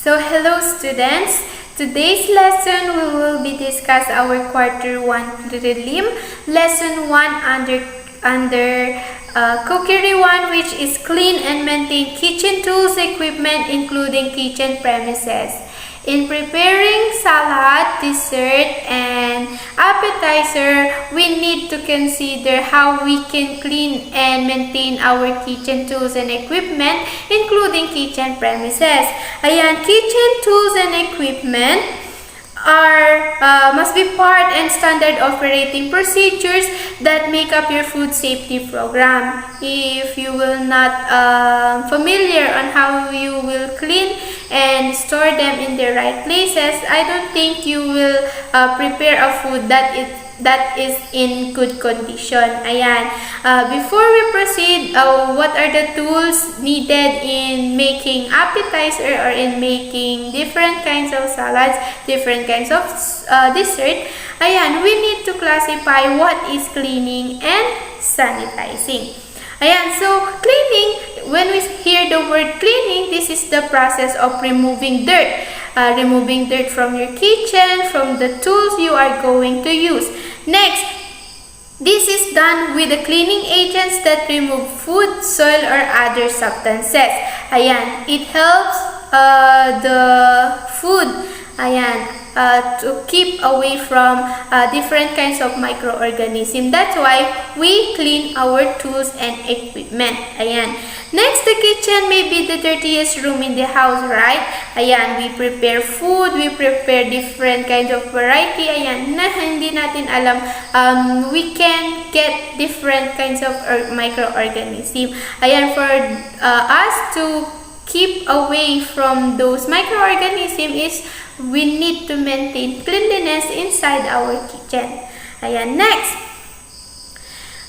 Hello students. Today's lesson we will be discuss our quarter 1 prelim lesson 1 under Cookery 1, which is clean and maintain kitchen tools, equipment, including kitchen premises. In preparing salad, dessert, and appetizer, we need to consider how we can clean and maintain our kitchen tools and equipment, including kitchen premises. Ayan, kitchen tools and equipment must be part and standard operating procedures that make up your food safety program. If you will not familiar on how you will clean and store them in the right places, I don't think you will prepare a food that is in good condition. Ayan. Before we proceed, what are the tools needed in making appetizer or in making different kinds of salads, different kinds of dessert? Ayan, we need to classify what is cleaning and sanitizing. Ayan, so cleaning, when we hear the word cleaning, this is the process of removing dirt. Removing dirt from your kitchen, from the tools you are going to use. Next, this is done with the cleaning agents that remove food, soil, or other substances. Ayan, it helps the food, to keep away from different kinds of microorganisms. That's why we clean our tools and equipment. Ayan. Next, the kitchen may be the dirtiest room in the house, right? Ayan, we prepare food, we prepare different kinds of variety. Ayan, na hindi natin alam, we can get different kinds of microorganisms. Ayan, for us to keep away from those microorganisms is we need to maintain cleanliness inside our kitchen. Ayan, next.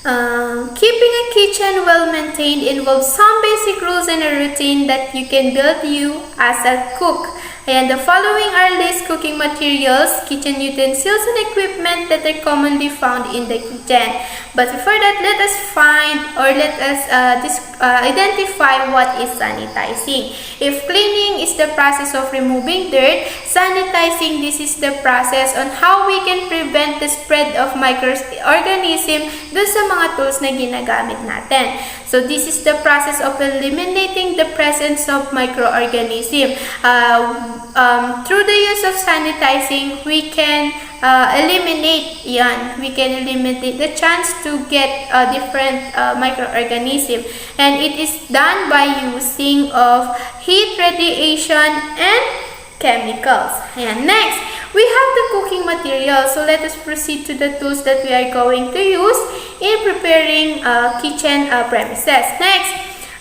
Keeping a kitchen well maintained involves some basic rules and a routine that you can build you as a cook. And the following are list cooking materials, kitchen utensils, and equipment that are commonly found in the kitchen. But before that, let us identify what is sanitizing. If cleaning is the process of removing dirt, sanitizing, this is the process on how we can prevent the spread of microorganisms dun sa mga tools na ginagamit natin. So this is the process of eliminating the presence of microorganisms. Through the use of sanitizing, we can eliminate the chance to get different microorganisms, and it is done by using of heat, radiation, and chemicals. And next, we have the cooking materials. So let us proceed to the tools that we are going to use in preparing kitchen premises. Next,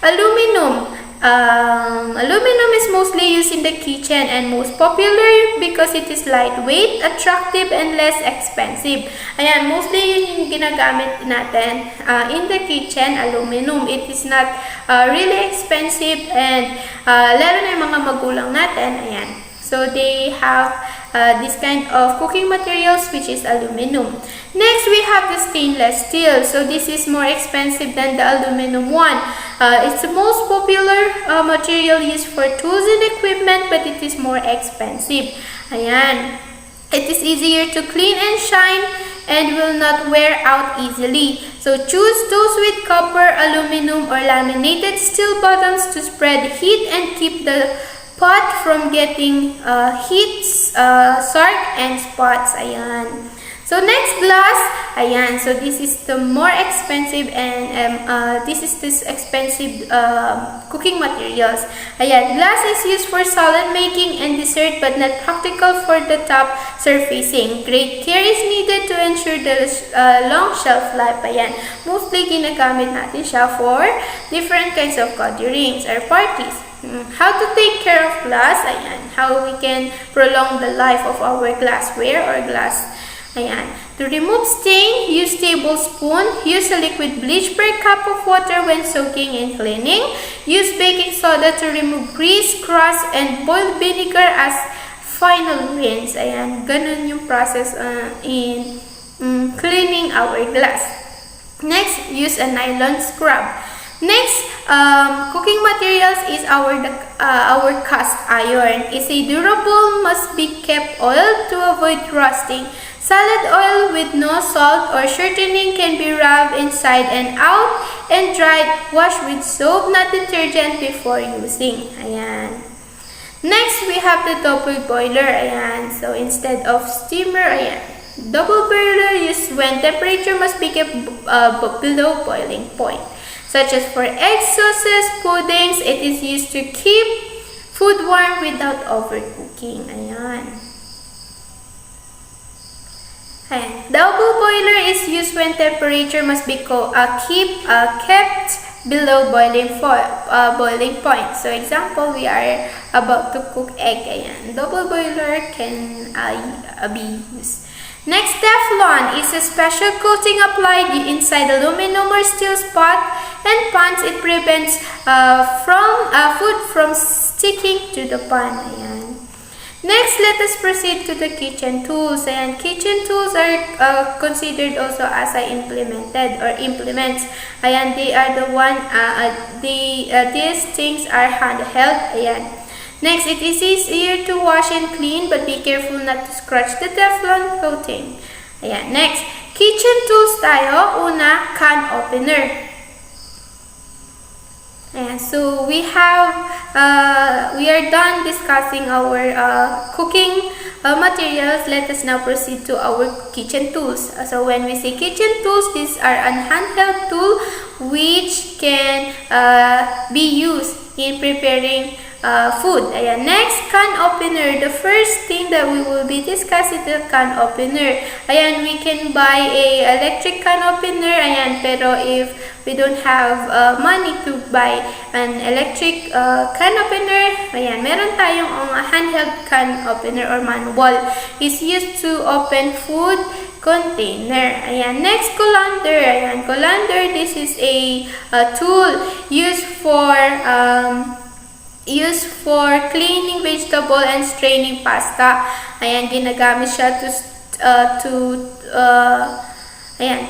aluminum. Aluminum is mostly used in the kitchen and most popular because it is lightweight, attractive, and less expensive. Ayan, mostly yun yung ginagamit natin in the kitchen, aluminum. It is not really expensive, and lalo na yung mga magulang natin, ayan. So they have this kind of cooking materials, which is aluminum. Next, we have the stainless steel. So this is more expensive than the aluminum one. It's the most popular material used for tools and equipment, but it is more expensive. Ayan. It is easier to clean and shine and will not wear out easily. So choose those with copper, aluminum, or laminated steel bottoms to spread heat and keep the pot from getting heat, sark, and spots. Ayan. So next, glass. Ayan. So this is the more expensive, and this is expensive cooking materials. Ayan. Glass is used for salad making and dessert, but not practical for the top surfacing. Great care is needed to ensure the long shelf life. Ayan. Mostly ginagamit natin siya for different kinds of gatherings or parties. How to take care of glass. Ayan. How we can prolong the life of our glassware or glass. Ayan. To remove stain, use tablespoon. Use a liquid bleach per cup of water when soaking and cleaning. Use baking soda to remove grease, crust, and boiled vinegar as final rinse. Ayan. Ganun yung process in cleaning our glass. Next, use a nylon scrub. Next, cooking materials is our cast iron. It's a durable, must be kept oiled to avoid rusting. Salad oil with no salt or shortening can be rubbed inside and out and dried. Wash with soap, not detergent, before using. Ayan. Next, we have the double boiler. Ayan. So, instead of steamer, ayan. Double boiler used when temperature must be kept below boiling point. Such as for egg sauces, puddings, it is used to keep food warm without overcooking. Ayan. Double boiler is used when temperature must be kept below boiling point. So example, we are about to cook egg. Ayan. Double boiler can be used. Next, Teflon is a special coating applied inside aluminum or steel pot and pans. It prevents food from sticking to the pan. Ayan. Next, let us proceed to the kitchen tools. Ayan. Kitchen tools are considered also as implements. Ayan, they are the one. These things are handheld. Ayan. Next, it is easier to wash and clean, but be careful not to scratch the Teflon coating. Ayan. Next, kitchen tools tayo. Una, can opener. Ayan. So we are done discussing our cooking materials. Let us now proceed to our kitchen tools. So when we say kitchen tools, these are a handheld tool which can be used in preparing food. Ayan. Next, can opener. The first thing that we will be discussing is the can opener. Ayan, we can buy a electric can opener. Ayan, pero if we don't have money to buy an electric can opener, ayan, meron tayong handheld can opener or manual. It's used to open food container. Ayan. Next, colander. Ayan, colander, this is a tool used for cleaning vegetable and straining pasta. Ayan, ginagamit siya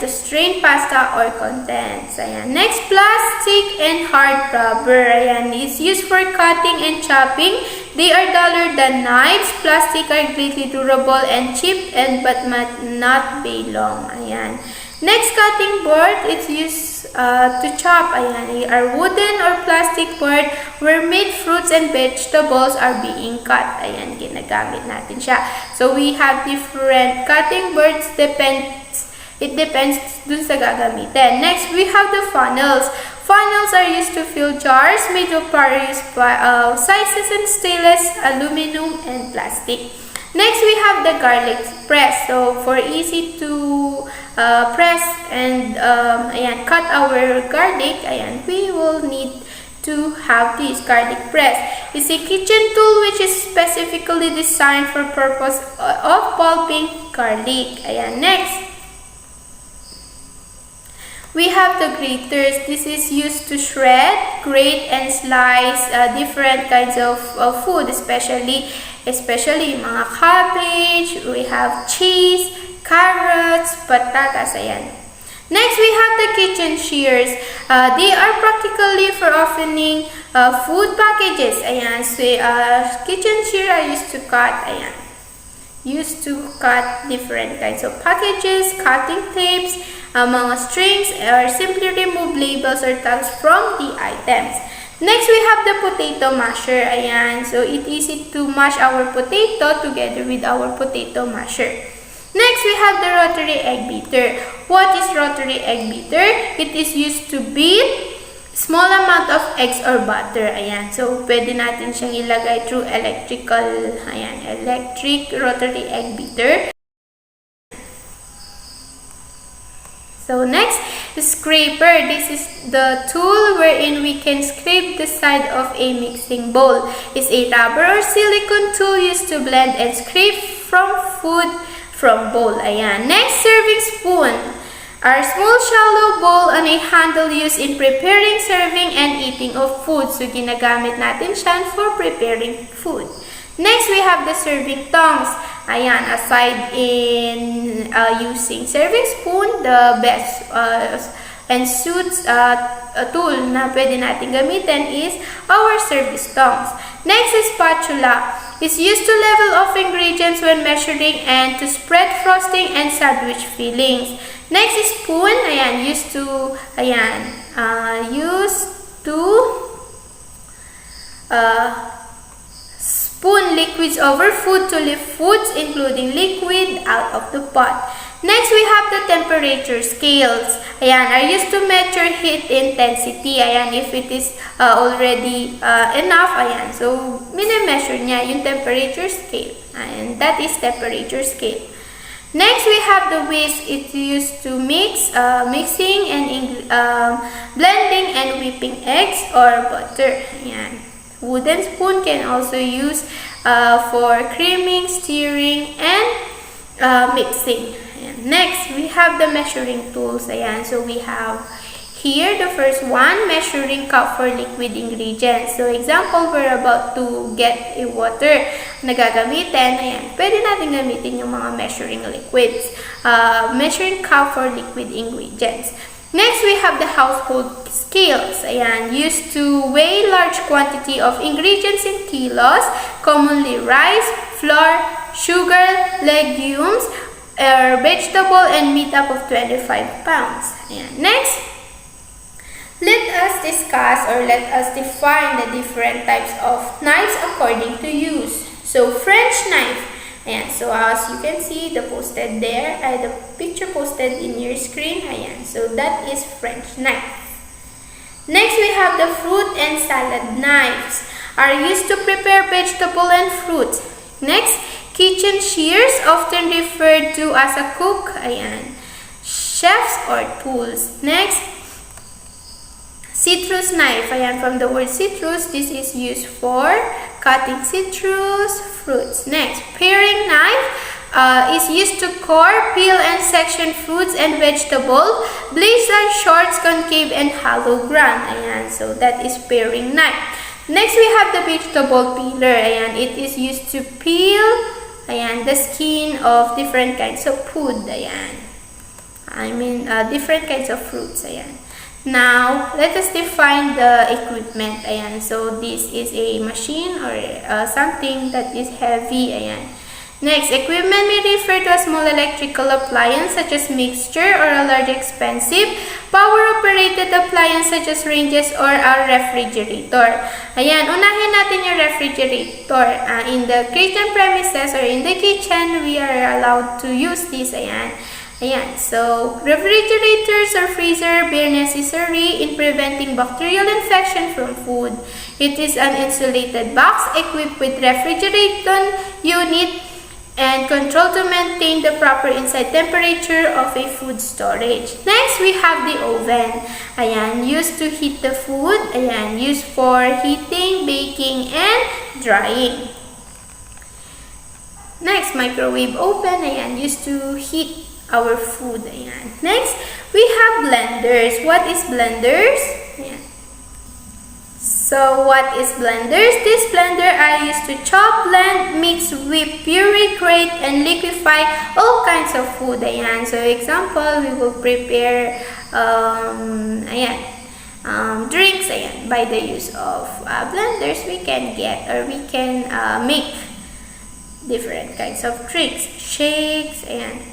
to strain pasta or contents. Ayan. Next, plastic and hard rubber. Ayan, it's used for cutting and chopping. They are duller than knives. Plastic are greatly durable and cheap but not be long. Ayan. Next, cutting board. It's used to chop. Ayan, are wooden or plastic board where meat, fruits, and vegetables are being cut. Ayan, ginagamit natin siya. So we have different cutting boards. It depends dun sa gagamitin. Next, we have the funnels. Funnels are used to fill jars made of various sizes and stainless, aluminum, and plastic. Next, we have the garlic press. So for easy to press and cut our garlic, ayan, we will need to have this garlic press. It's a kitchen tool which is specifically designed for purpose of pulping garlic. Ayan, next, we have the graters. This is used to shred, grate, and slice different kinds of food, especially mga cabbage. We have cheese, carrots, patatas. Ayan. Next, we have the kitchen shears. They are practically for opening food packages. Ayan. So, kitchen shear are used to cut. Ayan. Used to cut different kinds of packages, cutting tapes, mga strings, or simply remove labels or tags from the items. Next, we have the potato masher. Ayan. So, it is easy to mash our potato together with our potato masher. Next, we have the rotary egg beater. What is rotary egg beater? It is used to beat small amount of eggs or butter. Ayan. So, pwede natin siyang ilagay through electric rotary egg beater. So, next, the scraper. This is the tool wherein we can scrape the side of a mixing bowl. It's a rubber or silicone tool used to blend and scrape food from bowl. Ayan. Next, serving spoon. Our small shallow bowl and a handle used in preparing, serving, and eating of food. So, ginagamit natin siya for preparing food. Next, we have the serving tongs. Ayan, aside in using serving spoon, the best And suits tool na pwede natin gamitin is our service tongs. Next is spatula. It's used to level off ingredients when measuring and to spread frosting and sandwich fillings. Next is spoon. Ayan, used to spoon liquids over food to lift foods, including liquid, out of the pot. Next, we have the temperature scales. Ayan, are used to measure heat intensity. Ayan, if it is already enough, ayan. So, mini-measure niya yung temperature scale. And that is temperature scale. Next, we have the whisk. It's used to mixing and blending and whipping eggs or butter. Ayan. Wooden spoon can also use for creaming, stirring, and mixing. Ayan. Next, we have the measuring tools. Ayan. So, we have here the first one, measuring cup for liquid ingredients. So, example, we're about to get a water na gagamitin. Ayan. Pwede natin gamitin yung mga measuring liquids. Measuring cup for liquid ingredients. Next, we have the household scales. Ayan, used to weigh large quantity of ingredients in kilos, commonly rice, flour, sugar, legumes, vegetable, and meat up of 25 pounds. Ayan. Next, let us discuss or let us define the different types of knives according to use. So, French knife. Ayan, so as you can see, the picture posted in your screen. Ayan, so that is French knife. Next, we have the fruit and salad knives. Are used to prepare vegetable and fruit. Next, kitchen shears, often referred to as a cook. Ayan, chefs or tools. Next, citrus knife. Ayan, from the word citrus, this is used for cutting citrus fruits. Next, paring knife is used to core, peel, and section fruits and vegetables. Blades are short, concave, and hollow ground. Ayan, so that is paring knife. Next, we have the vegetable peeler. Ayan, it is used to peel, ayan, the skin of different kinds of food. Ayan, different kinds of fruits. Ayan. Now, let us define the equipment. Ayan. So, this is a machine or something that is heavy. Ayan. Next, equipment may refer to a small electrical appliance such as mixture or a large expensive power-operated appliance such as ranges or a refrigerator. Ayan, unahin natin yung refrigerator. In the kitchen premises or in the kitchen, we are allowed to use this. Ayan. Ayan, so refrigerators or freezer are necessary in preventing bacterial infection from food. It is an insulated box equipped with refrigeration unit and control to maintain the proper inside temperature of a food storage. Next, we have the oven. Ayan, used to heat the food. Ayan, used for heating, baking, and drying. Next, microwave oven. Ayan, used to heat our food. Ayan. Next, we have blenders. What is blenders? Ayan. So, what is blenders? This blender are used to chop, blend, mix, whip, puree, grate, and liquefy all kinds of food. Ayan. So, example, we will prepare drinks. Ayan. By the use of blenders, we can get or we can make different kinds of drinks, shakes, and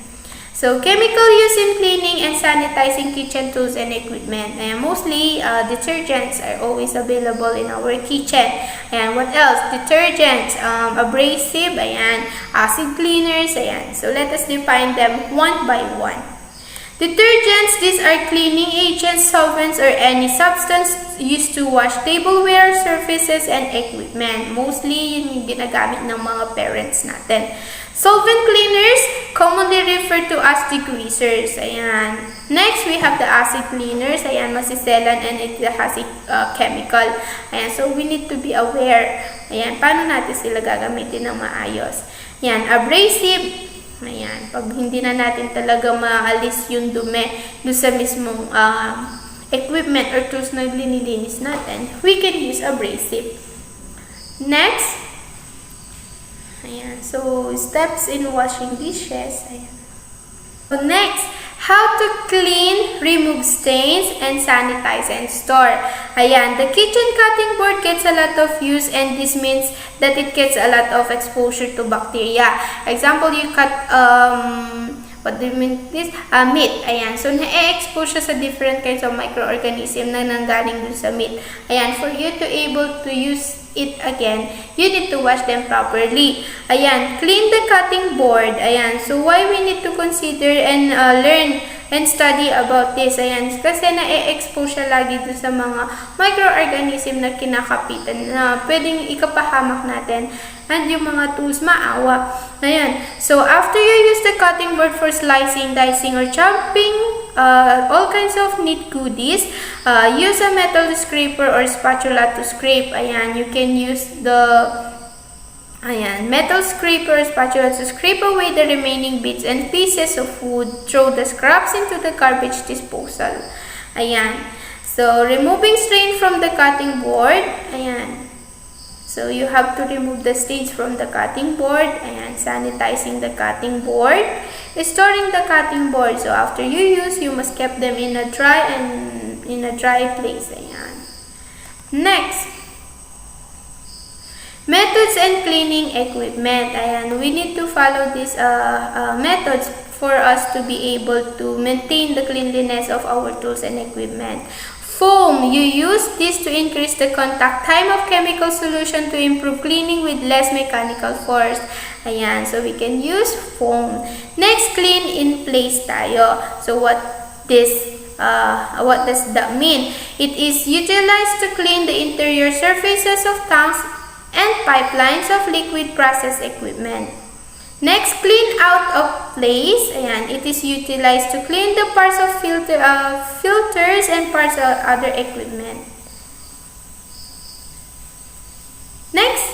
so, chemical use in cleaning and sanitizing kitchen tools and equipment. And mostly, detergents are always available in our kitchen. And what else? Detergents, abrasive, ayan, acid cleaners, ayan. So, let us define them one by one. Detergents, these are cleaning agents, solvents, or any substance used to wash tableware, surfaces, and equipment. Mostly, yun yung ginagamit ng mga parents natin. Solvent cleaners, commonly referred to as degreasers. Ayan. Next, we have the acid cleaners. Ayan, masiselan and it has a chemical. Ayan, so we need to be aware. Ayan, paano natin sila gagamitin ng maayos. Ayan, abrasive. Ayan, pag hindi na natin talaga maalis yung dumi doon sa mismong equipment or tools na linilinis natin, we can use abrasive. Next, ayan, so steps in washing dishes. Ayan. So next, How to clean, remove stains, and sanitize and store. Ayan, the kitchen cutting board gets a lot of use, and this means that it gets a lot of exposure to bacteria. Example, you cut, what do you mean this? Meat. Ayan, so na-expose siya sa different kinds of microorganism na nanggaling dun sa meat. Ayan, for you to able to use it again, you need to wash them properly. Ayan, clean the cutting board. Ayan, so why we need to consider and learn and study about this? Ayan, kasi na-expose siya lagi dun sa mga microorganism na kinakapitan na pwedeng ikapahamak natin and yung mga tools maawa. Ayan, so after you use the cutting board for slicing, dicing, or chopping all kinds of meat goodies, use a metal scraper or spatula to scrape. Ayan, you can use the metal scraper or spatula to scrape away the remaining bits and pieces of food. Throw the scraps into the garbage disposal. Ayan, so removing stain from the cutting board. Ayan, so you have to remove the stains from the cutting board. Ayan, sanitizing the cutting board. Storing the cutting board. So after you use, you must keep them in a dry place. Ayan. Next, methods and cleaning equipment. Ayan, we need to follow these methods for us to be able to maintain the cleanliness of our tools and equipment. Foam. You use this to increase the contact time of chemical solution to improve cleaning with less mechanical force. Ayan, so we can use foam. Next, clean in place tayo. So what does that mean? It is utilized to clean the interior surfaces of tanks and pipelines of liquid process equipment. Next, clean out of place. Ayan, it is utilized to clean the parts of filters and parts of other equipment. Next,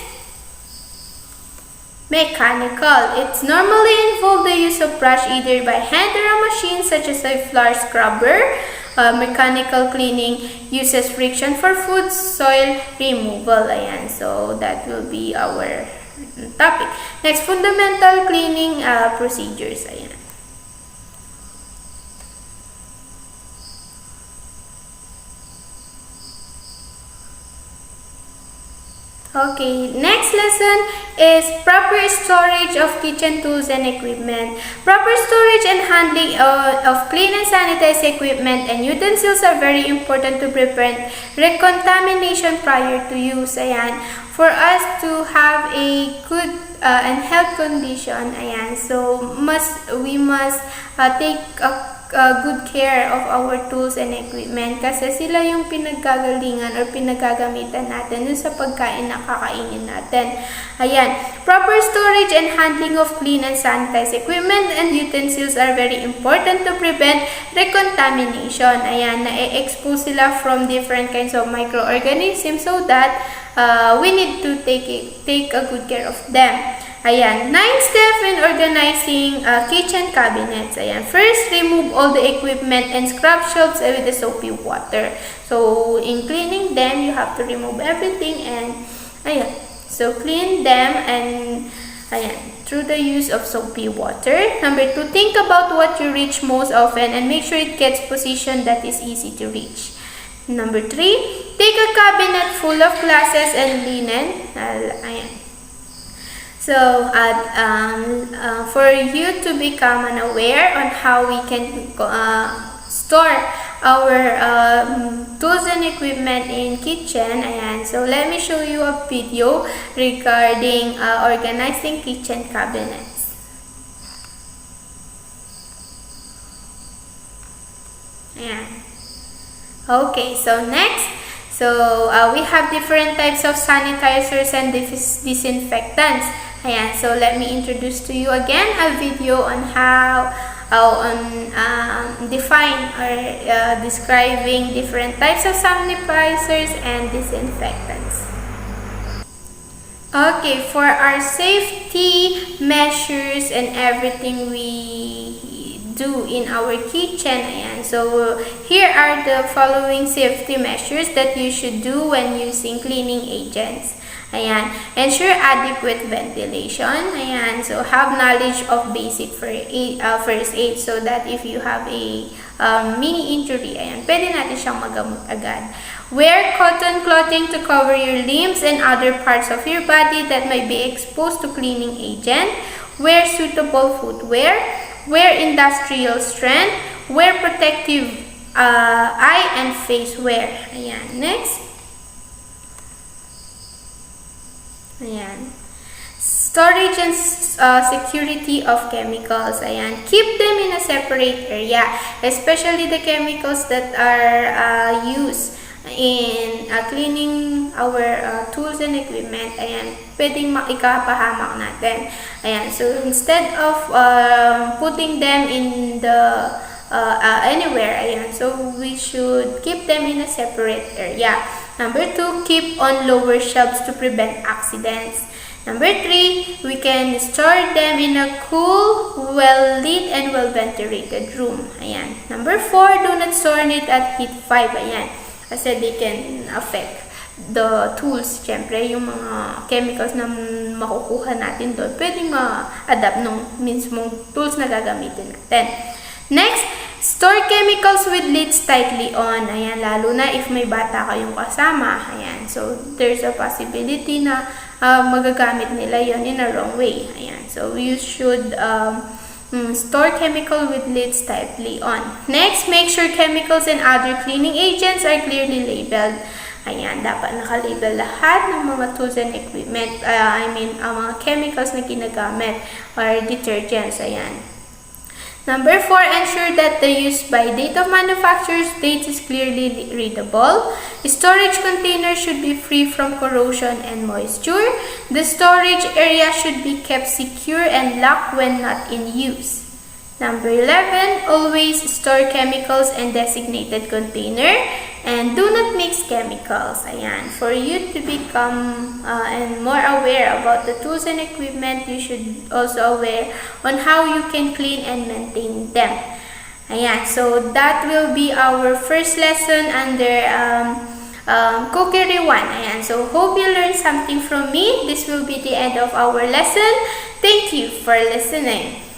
mechanical. It's normally involved the use of brush either by hand or a machine such as a floor scrubber. Mechanical cleaning uses friction for food soil removal. Ayan, so that will be our topic. Next, fundamental cleaning procedures. Ayan. Okay, next lesson is proper storage of kitchen tools and equipment. Proper storage and handling of clean and sanitized equipment and utensils are very important to prevent recontamination prior to use. Ayan, for us to have a good and health condition, ayan, so we must take good care of our tools and equipment kasi sila yung pinaggagalingan or pinaggagamitan natin dun sa pagkain na kakainin natin. Ayan, proper storage and handling of clean and sanitized equipment and utensils are very important to prevent recontamination. Ayan, na-expose sila from different kinds of microorganisms, so that we need to take a good care of them. Ayan, 9 steps in organizing kitchen cabinets. Ayan, first, remove all the equipment and scrub shelves with the soapy water. So, in cleaning them, you have to remove everything and, ayan, so clean them and, ayan, through the use of soapy water. Number 2, think about what you reach most often and make sure it gets position that is easy to reach. Number 3, take a cabinet full of glasses and linen. Ayan. So, for you to become aware on how we can store our tools and equipment in kitchen, ayan, so let me show you a video regarding organizing kitchen cabinets. Ayan. Okay, so next, so we have different types of sanitizers and disinfectants. Ayan, so let me introduce to you again a video on how define or describing different types of sanitizers and disinfectants. Okay, for our safety measures and everything we do in our kitchen, ayan, so here are the following safety measures that you should do when using cleaning agents. Ayan. Ensure adequate ventilation. Ayan. So, have knowledge of basic first aid so that if you have a mini injury, ayan, pwede natin siyang magamot agad. Wear cotton clothing to cover your limbs and other parts of your body that might be exposed to cleaning agent. Wear suitable footwear. Wear industrial strength. Wear protective eye and face wear. Ayan. Next. Ayan. Storage and security of chemicals. Ayan. Keep them in a separate area, especially the chemicals that are used in cleaning our tools and equipment. Ayan. Pwedeng ikapahamak natin. Ayan. So, instead of putting them in the anywhere, ayan. So, we should keep them in a separate area. Number 2, keep on lower shelves to prevent accidents. Number 3, we can store them in a cool, well-lit, and well-ventilated room. Ayan. Number 4, do not store it at heat 5. Ayan. Kasi they can affect the tools. Siyempre, yung mga chemicals na makukuha natin doon, pwedeng ma-adapt ng mismong tools na gagamitin natin. Next, store chemicals with lids tightly on. Ayan, lalo na if may bata kayong kasama. Ayan, so there's a possibility na magagamit nila yon in a wrong way. Ayan, so you should store chemical with lids tightly on. Next, make sure chemicals and other cleaning agents are clearly labeled. Ayan, dapat naka-label lahat ng mga tools and equipment. Mga chemicals na ginagamit or detergents. Ayan. Number 4, ensure that the use by date of manufacturer's date is clearly readable. Storage container should be free from corrosion and moisture. The storage area should be kept secure and locked when not in use. Number 11, always store chemicals in designated container and do not mix chemicals. Ayan, for you to become and more aware about the tools and equipment, you should also aware on how you can clean and maintain them. Ayan, so that will be our first lesson under Cookery 1. Ayan, so hope you learned something from me. This will be the end of our lesson. Thank you for listening.